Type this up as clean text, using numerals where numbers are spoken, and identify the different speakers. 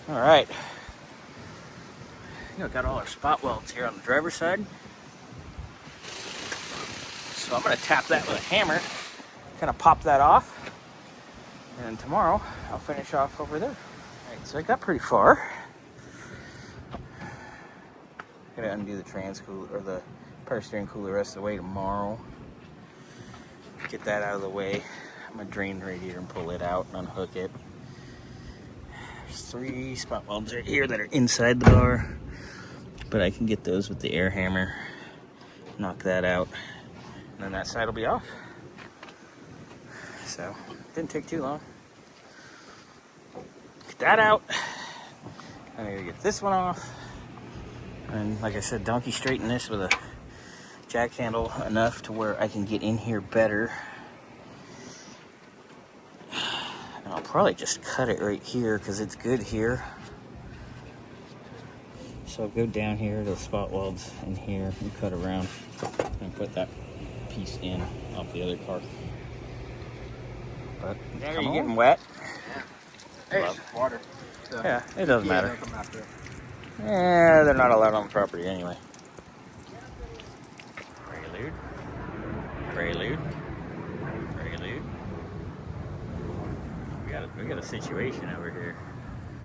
Speaker 1: All right. I got all our spot welds here on the driver's side. So I'm going to tap that with a hammer, kind of pop that off. And tomorrow I'll finish off over there. All right, so I got pretty far. I'm going to undo the trans cooler or the power steering cooler the rest of the way tomorrow. Get that out of the way. I'm going to drain the radiator and pull it out and unhook it. There's 3 spot welds right here that are inside the bar, but I can get those with the air hammer. Knock that out, and then that side will be off. So, didn't take too long. Get that out. I need to get this one off. And like I said, donkey straighten this with a jack handle enough to where I can get in here better. And I'll probably just cut it right here because it's good here. So I'll go down here to the spot welds in here and cut around and put that piece in off the other car. But are you getting wet?
Speaker 2: Yeah. Hey, water. So
Speaker 1: yeah, it doesn't matter.
Speaker 2: They'll come after it.
Speaker 1: Yeah, they're not allowed on the property anyway. Prelude. Prelude. Prelude. We got a situation over here.